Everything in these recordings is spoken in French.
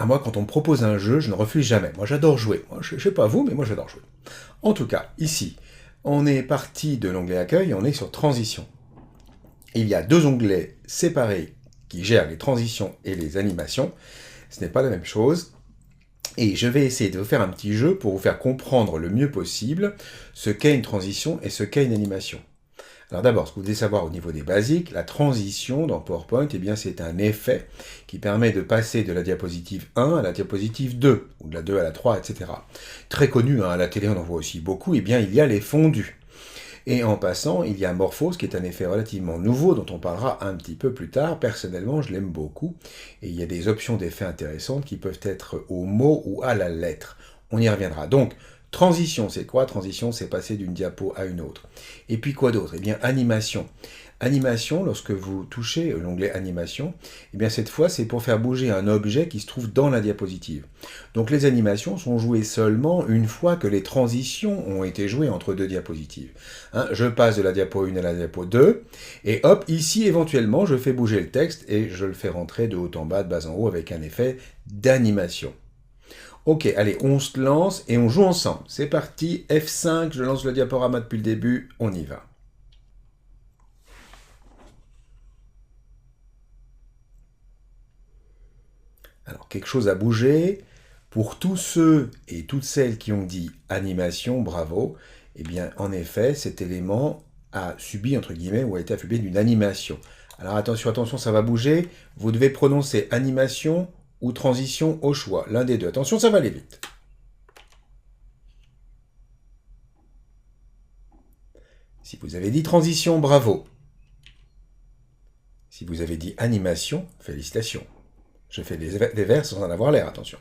Moi, quand on me propose un jeu, je ne refuse jamais. Moi, j'adore jouer. Moi, je ne sais pas vous, mais moi, j'adore jouer. En tout cas, ici, on est parti de l'onglet accueil et on est sur transition. Il y a deux onglets séparés qui gèrent les transitions et les animations. Ce n'est pas la même chose. Et je vais essayer de vous faire un petit jeu pour vous faire comprendre le mieux possible ce qu'est une transition et ce qu'est une animation. Alors d'abord, ce que vous devez savoir au niveau des basiques, la transition dans PowerPoint, eh bien, c'est un effet qui permet de passer de la diapositive 1 à la diapositive 2, ou de la 2 à la 3, etc. Très connu, à la télé on en voit aussi beaucoup, eh bien, il y a les fondus. Et en passant, il y a Morphose, qui est un effet relativement nouveau, dont on parlera un petit peu plus tard. Personnellement, je l'aime beaucoup. Et il y a des options d'effets intéressantes qui peuvent être au mot ou à la lettre. On y reviendra. Donc, transition, c'est quoi? Transition, c'est passer d'une diapo à une autre. Et puis quoi d'autre? Eh bien, animation. Animation, lorsque vous touchez l'onglet animation, eh bien cette fois c'est pour faire bouger un objet qui se trouve dans la diapositive. Donc les animations sont jouées seulement une fois que les transitions ont été jouées entre deux diapositives. Je passe de la diapo 1 à la diapo 2, et hop, ici éventuellement je fais bouger le texte et je le fais rentrer de haut en bas, de bas en haut avec un effet d'animation. Ok, allez, on se lance et on joue ensemble. C'est parti, F5, je lance le diaporama depuis le début, on y va. Alors, quelque chose a bougé. Pour tous ceux et toutes celles qui ont dit animation, bravo, eh bien, en effet, cet élément a subi, entre guillemets, ou a été affublé d'une animation. Alors, attention, attention, ça va bouger. Vous devez prononcer animation ou transition au choix, l'un des deux. Attention, ça va aller vite. Si vous avez dit transition, bravo. Si vous avez dit animation, félicitations. Je fais des vers sans en avoir l'air, attention.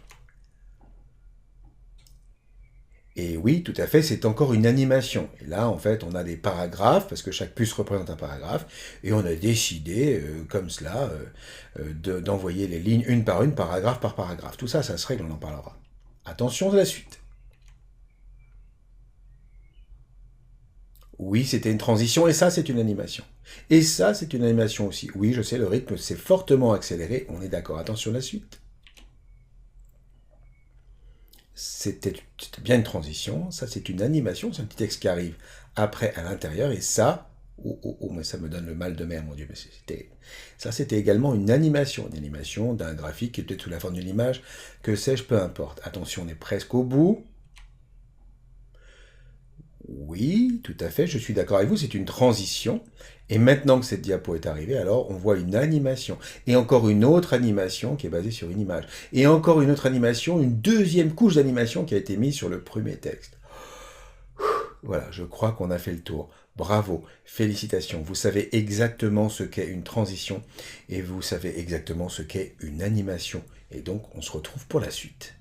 Et oui, tout à fait, c'est encore une animation. Et là, en fait, on a des paragraphes, parce que chaque puce représente un paragraphe, et on a décidé, comme cela, d'envoyer les lignes une par une, paragraphe par paragraphe. Tout ça, ça se règle, on en parlera. Attention à la suite. Oui, c'était une transition, et ça, c'est une animation. Et ça, c'est une animation aussi. Oui, je sais, le rythme s'est fortement accéléré, on est d'accord. Attention à la suite. C'était bien une transition, ça c'est une animation, c'est un petit texte qui arrive après à l'intérieur, et ça, mais ça me donne le mal de mer, mon Dieu, mais c'était également une animation d'un graphique qui est peut-être sous la forme d'une image, que sais-je, peu importe. Attention, on est presque au bout. Oui, tout à fait, je suis d'accord avec vous, c'est une transition. Et maintenant que cette diapo est arrivée, alors on voit une animation. Et encore une autre animation qui est basée sur une image. Et encore une autre animation, une deuxième couche d'animation qui a été mise sur le premier texte. Voilà, je crois qu'on a fait le tour. Bravo, félicitations. Vous savez exactement ce qu'est une transition et vous savez exactement ce qu'est une animation. Et donc, on se retrouve pour la suite.